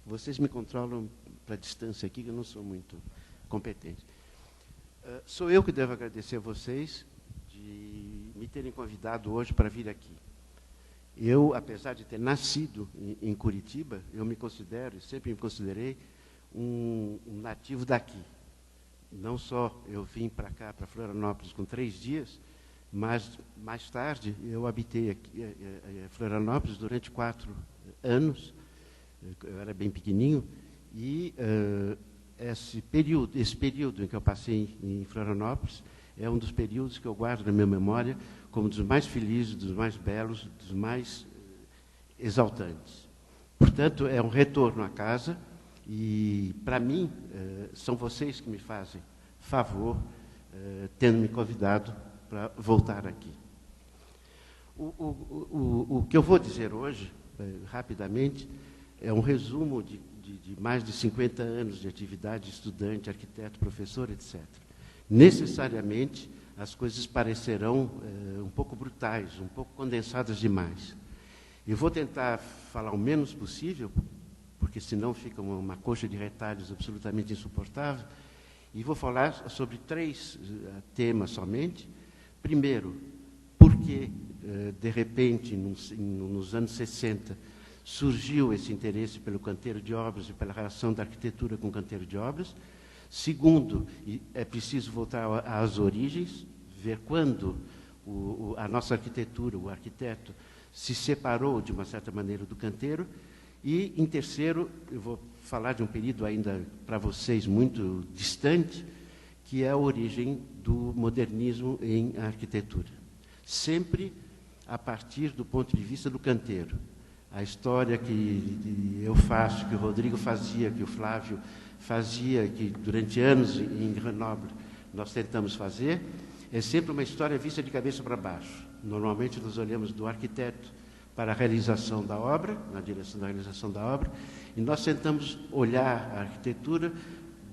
Vocês me controlam para a distância aqui, que eu não sou muito competente. Sou eu que devo agradecer a vocês de me terem convidado hoje para vir aqui. Eu, apesar de ter nascido em Curitiba, eu me considero, e sempre me considerei, um nativo daqui. Não só eu vim para cá, para Florianópolis, com 3 dias, mas, mais tarde, eu habitei aqui, Florianópolis durante 4 anos. Eu era bem pequenininho, e esse período em que eu passei em Florianópolis é um dos períodos que eu guardo na minha memória como dos mais felizes, dos mais belos, dos mais exaltantes. Portanto, é um retorno à casa, e, para mim, são vocês que me fazem favor, tendo me convidado para voltar aqui. O que eu vou dizer hoje, rapidamente, é um resumo de mais de 50 anos de atividade de estudante, arquiteto, professor, etc. Necessariamente, as coisas parecerão um pouco brutais, um pouco condensadas demais. Eu vou tentar falar o menos possível, porque senão fica uma coxa de retalhos absolutamente insuportável, e vou falar sobre 3 temas somente. Primeiro, por que, de repente, nos anos 60, surgiu esse interesse pelo canteiro de obras e pela relação da arquitetura com o canteiro de obras. Segundo, é preciso voltar às origens, ver quando a nossa arquitetura, o arquiteto, se separou, de uma certa maneira, do canteiro. E, em terceiro, eu vou falar de um período ainda, para vocês, muito distante, que é a origem do modernismo em arquitetura. Sempre a partir do ponto de vista do canteiro. A história que eu faço, que o Rodrigo fazia, que o Flávio fazia, que durante anos em Grenoble nós tentamos fazer, é sempre uma história vista de cabeça para baixo. Normalmente nós olhamos do arquiteto para a realização da obra, na direção da realização da obra, e nós tentamos olhar a arquitetura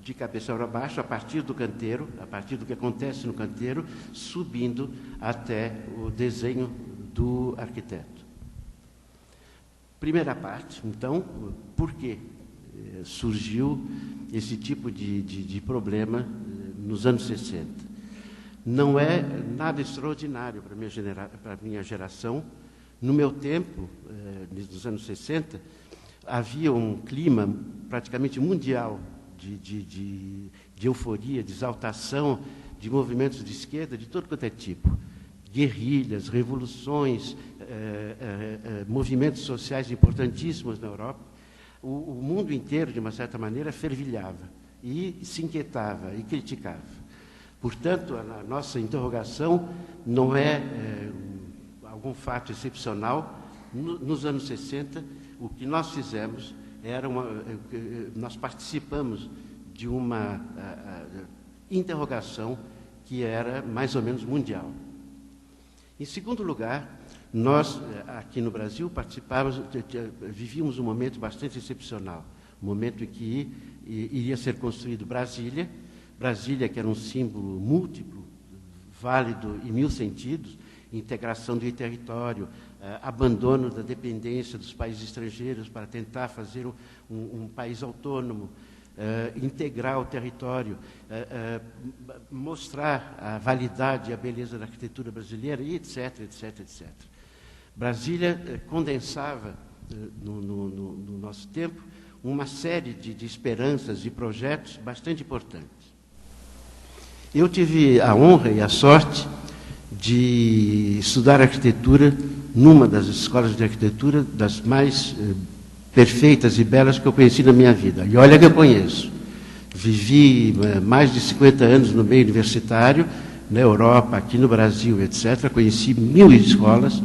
de cabeça para baixo, a partir do canteiro, a partir do que acontece no canteiro, subindo até o desenho do arquiteto. Primeira parte, então, por que surgiu esse tipo de problema nos anos 60? Não é nada extraordinário para a minha geração. No meu tempo, nos anos 60, havia um clima praticamente mundial de euforia, de exaltação, de movimentos de esquerda, de todo quanto é tipo. Guerrilhas, revoluções, movimentos sociais importantíssimos na Europa. O mundo inteiro, de uma certa maneira, fervilhava e se inquietava e criticava. Portanto, a nossa interrogação não é algum fato excepcional. Nos anos 60, o que nós fizemos era nós participamos de uma interrogação que era mais ou menos mundial. Em segundo lugar, nós, aqui no Brasil, vivíamos um momento bastante excepcional, um momento em que iria ser construído Brasília, que era um símbolo múltiplo, válido em 1000 sentidos, integração do território, abandono da dependência dos países estrangeiros para tentar fazer um país autônomo, integrar o território, mostrar a validade e a beleza da arquitetura brasileira, e etc, etc, etc. Brasília condensava, no nosso tempo, uma série de esperanças e projetos bastante importantes. Eu tive a honra e a sorte de estudar arquitetura numa das escolas de arquitetura das mais perfeitas e belas que eu conheci na minha vida. E olha que eu conheço. Vivi mais de 50 anos no meio universitário, na Europa, aqui no Brasil, etc. Conheci 1000 escolas,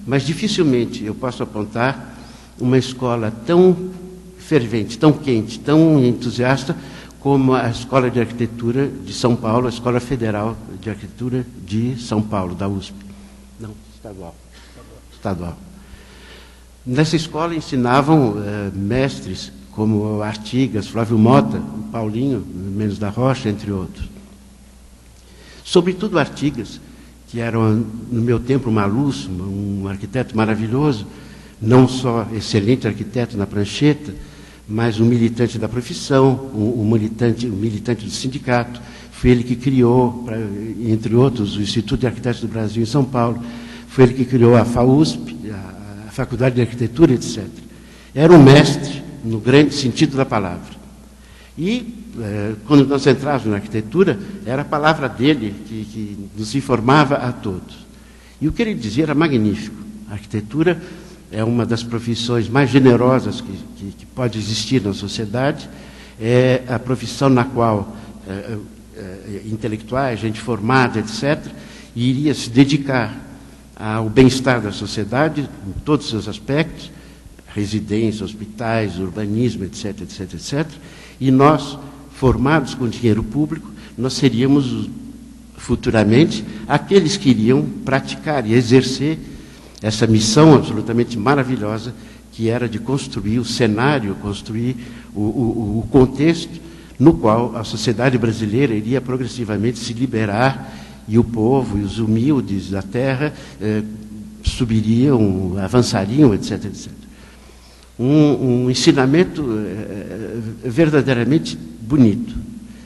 mas dificilmente eu posso apontar uma escola tão fervente, tão quente, tão entusiasta como a Escola de Arquitetura de São Paulo, a Escola Federal de Arquitetura de São Paulo, da USP. Não, estadual. Nessa escola ensinavam mestres como Artigas, Flávio Mota, Paulinho Mendes da Rocha, entre outros. Sobretudo Artigas, que era, no meu tempo, uma luz, um arquiteto maravilhoso, não só excelente arquiteto na prancheta, mas um militante da profissão, um militante do sindicato. Foi ele que criou, entre outros, o Instituto de Arquitetos do Brasil em São Paulo. Foi ele que criou a FAUSP, a Faculdade de Arquitetura, etc. Era um mestre, no grande sentido da palavra. E, quando nós entrávamos na arquitetura, era a palavra dele que nos informava a todos. E o que ele dizia era magnífico. A arquitetura é uma das profissões mais generosas que pode existir na sociedade. É a profissão na qual intelectuais, gente formada, etc., iria se dedicar ao bem-estar da sociedade, em todos os seus aspectos, residência, hospitais, urbanismo, etc., etc., etc., e nós, formados com dinheiro público, nós seríamos, futuramente, aqueles que iriam praticar e exercer essa missão absolutamente maravilhosa, que era de construir o cenário, construir o contexto no qual a sociedade brasileira iria progressivamente se liberar e o povo e os humildes da terra subiriam, avançariam, etc., etc. Um ensinamento verdadeiramente bonito,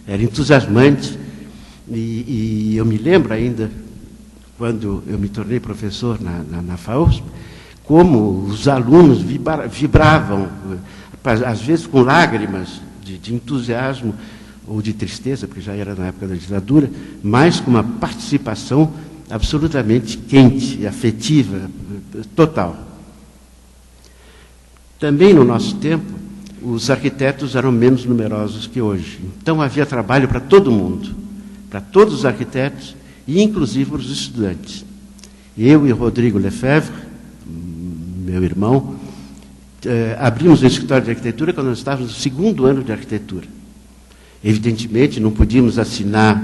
era entusiasmante, e eu me lembro ainda, quando eu me tornei professor na FAUSP, como os alunos vibravam, às vezes com lágrimas de entusiasmo ou de tristeza, porque já era na época da ditadura, mas com uma participação absolutamente quente e afetiva, total. Também no nosso tempo, os arquitetos eram menos numerosos que hoje. Então havia trabalho para todo mundo, para todos os arquitetos e inclusive para os estudantes. Eu e Rodrigo Lefebvre, meu irmão, abrimos o escritório de arquitetura quando nós estávamos no segundo ano de arquitetura. Evidentemente, não podíamos assinar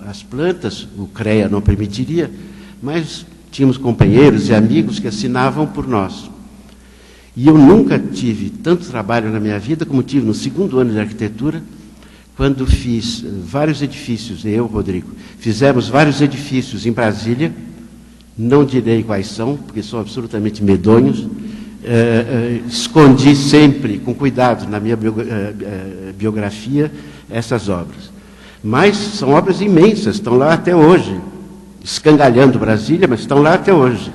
as plantas, o CREA não permitiria, mas tínhamos companheiros e amigos que assinavam por nós. E eu nunca tive tanto trabalho na minha vida como tive no segundo ano de arquitetura, quando fiz vários edifícios, eu, Rodrigo, fizemos vários edifícios em Brasília, não direi quais são, porque são absolutamente medonhos, escondi sempre, com cuidado, na minha biografia, essas obras. Mas são obras imensas, estão lá até hoje, escangalhando Brasília, mas estão lá até hoje.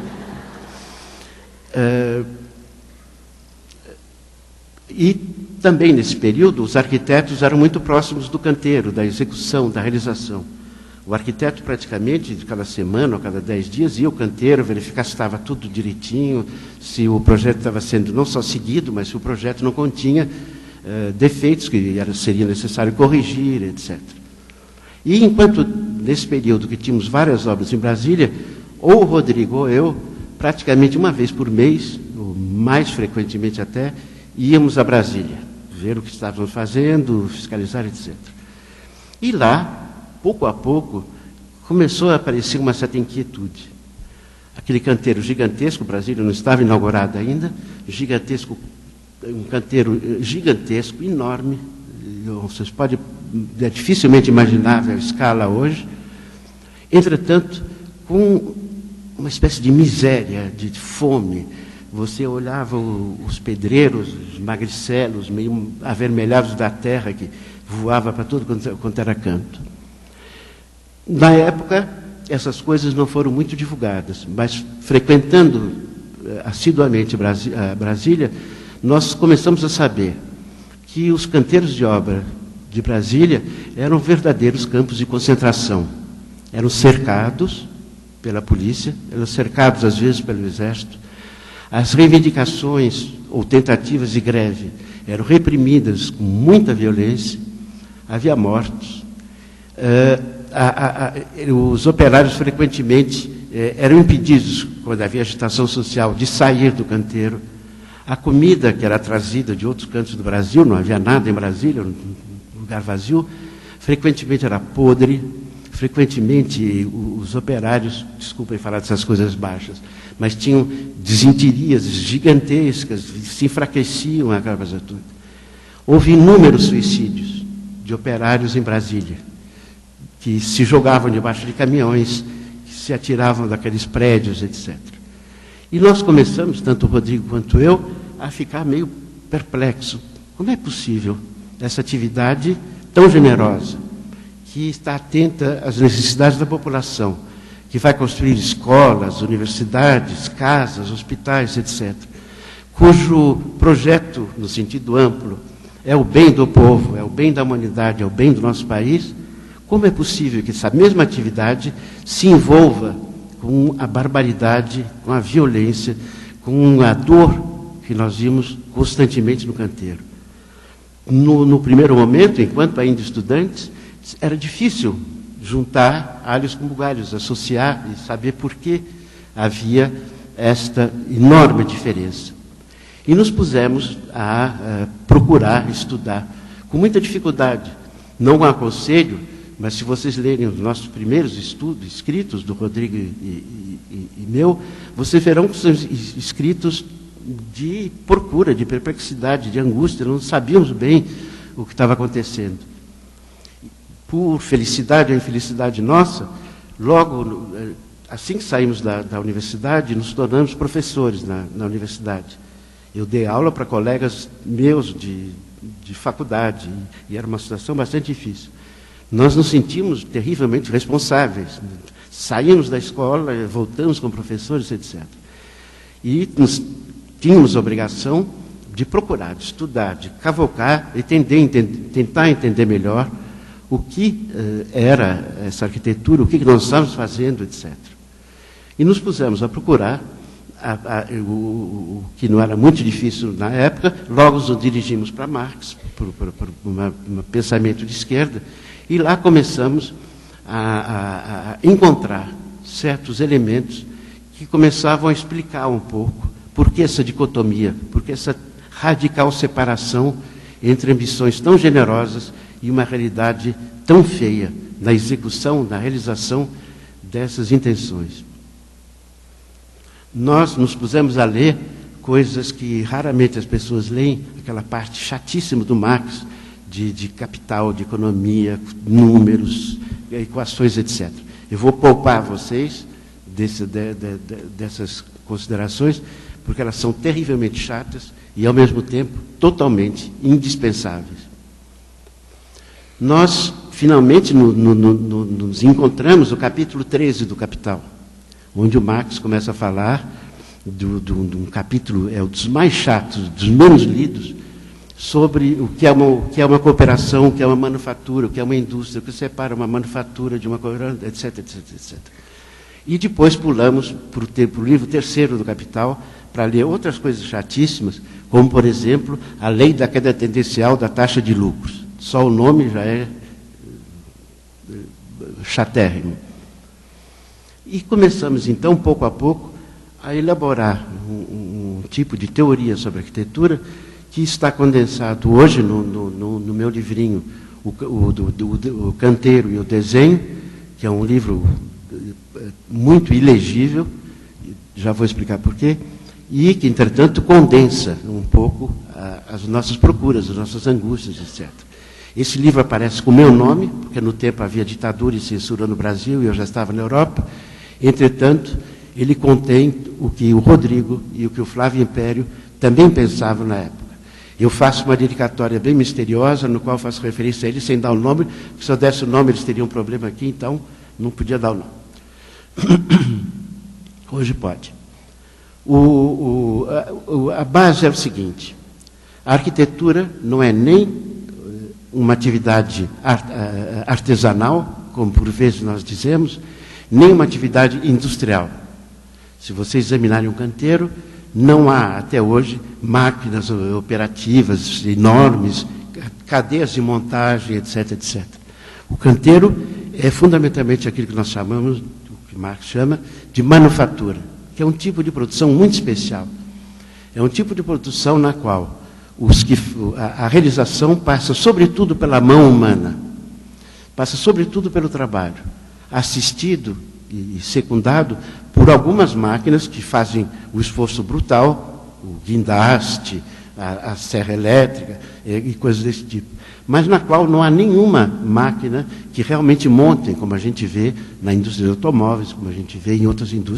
E também nesse período, os arquitetos eram muito próximos do canteiro, da execução, da realização. O arquiteto praticamente, de cada semana ou cada 10 dias, ia ao canteiro verificar se estava tudo direitinho, se o projeto estava sendo não só seguido, mas se o projeto não continha defeitos que seria necessário corrigir, etc. E enquanto, nesse período que tínhamos várias obras em Brasília, ou o Rodrigo ou eu, praticamente uma vez por mês, ou mais frequentemente até, íamos a Brasília, ver o que estávamos fazendo, fiscalizar, etc. E lá, pouco a pouco, começou a aparecer uma certa inquietude. Aquele canteiro gigantesco, Brasília não estava inaugurado ainda, gigantesco, um canteiro gigantesco, enorme, vocês podem dificilmente imaginar a escala hoje, entretanto, com uma espécie de miséria, de fome. Você olhava os pedreiros, os magricelos, meio avermelhados da terra, que voava para tudo quanto era canto. Na época, essas coisas não foram muito divulgadas, mas frequentando assiduamente Brasília, nós começamos a saber que os canteiros de obra de Brasília eram verdadeiros campos de concentração. Eram cercados pela polícia, eram cercados às vezes pelo exército. As reivindicações ou tentativas de greve eram reprimidas com muita violência, havia mortos. Os operários frequentemente eram impedidos, quando havia agitação social, de sair do canteiro. A comida que era trazida de outros cantos do Brasil, não havia nada em Brasília, um lugar vazio, frequentemente era podre, frequentemente os operários, desculpem falar dessas coisas baixas, mas tinham desinterias gigantescas, se enfraqueciam aquela coisa toda. Houve inúmeros suicídios de operários em Brasília, que se jogavam debaixo de caminhões, que se atiravam daqueles prédios, etc. E nós começamos, tanto o Rodrigo quanto eu, a ficar meio perplexo Como é possível essa atividade tão generosa, que está atenta às necessidades da população, que vai construir escolas, universidades, casas, hospitais, etc., cujo projeto, no sentido amplo, é o bem do povo, é o bem da humanidade, é o bem do nosso país, como é possível que essa mesma atividade se envolva com a barbaridade, com a violência, com a dor que nós vimos constantemente no canteiro? No primeiro momento, enquanto ainda estudantes, era difícil juntar alhos com bugalhos, associar e saber por que havia esta enorme diferença. E nos pusemos a procurar estudar, com muita dificuldade. Não aconselho, mas se vocês lerem os nossos primeiros estudos, escritos do Rodrigo e meu, vocês verão que são escritos de procura, de perplexidade, de angústia. Não sabíamos bem o que estava acontecendo. Por felicidade ou infelicidade nossa, logo, assim que saímos da universidade, nos tornamos professores na universidade. Eu dei aula para colegas meus de faculdade, e era uma situação bastante difícil. Nós nos sentimos terrivelmente responsáveis. Saímos da escola, voltamos como professores, etc. E tínhamos a obrigação de procurar, de estudar, de cavocar e tentar entender melhor o que era essa arquitetura, o que nós estávamos fazendo, etc. E nos pusemos a procurar o que não era muito difícil na época. Logo nos dirigimos para Marx, para um pensamento de esquerda, e lá começamos a encontrar certos elementos que começavam a explicar um pouco por que essa dicotomia, por que essa radical separação entre ambições tão generosas e uma realidade tão feia na execução, na realização dessas intenções. Nós nos pusemos a ler coisas que raramente as pessoas leem, aquela parte chatíssima do Marx, de capital, de economia, números, equações, etc. Eu vou poupar vocês dessas considerações, porque elas são terrivelmente chatas e, ao mesmo tempo, totalmente indispensáveis. Nós, finalmente, nos encontramos no capítulo 13 do Capital, onde o Marx começa a falar de um capítulo, um dos mais chatos, dos menos lidos, sobre o que é uma cooperação, o que é uma manufatura, o que é uma indústria, o que separa uma manufatura de uma cooperação, etc, etc, etc. E depois pulamos para o livro terceiro do Capital, para ler outras coisas chatíssimas, como, por exemplo, a lei da queda tendencial da taxa de lucros. Só o nome já é chatérrimo. E começamos, então, pouco a pouco, a elaborar um tipo de teoria sobre arquitetura que está condensado hoje no meu livrinho, o Canteiro e o Desenho, que é um livro muito ilegível, já vou explicar por quê, e que, entretanto, condensa um pouco as nossas procuras, as nossas angústias, etc. Esse livro aparece com o meu nome, porque no tempo havia ditadura e censura no Brasil e eu já estava na Europa. Entretanto, ele contém o que o Rodrigo e o que o Flávio Império também pensavam na época. Eu faço uma dedicatória bem misteriosa, no qual faço referência a eles sem dar o nome, porque se eu desse o nome eles teriam um problema aqui, então não podia dar o nome. Hoje pode. A base é o seguinte: a arquitetura não é nem uma atividade artesanal, como por vezes nós dizemos, nem uma atividade industrial. Se vocês examinarem um canteiro, não há, até hoje, máquinas operativas enormes, cadeias de montagem, etc, etc. O canteiro é fundamentalmente aquilo que nós chamamos, o que Marx chama, de manufatura, que é um tipo de produção muito especial. É um tipo de produção na qual a realização passa sobretudo pela mão humana, passa sobretudo pelo trabalho, assistido e secundado por algumas máquinas que fazem o esforço brutal, o guindaste, a serra elétrica e coisas desse tipo, mas na qual não há nenhuma máquina que realmente monte, como a gente vê na indústria de automóveis, como a gente vê em outras indústrias.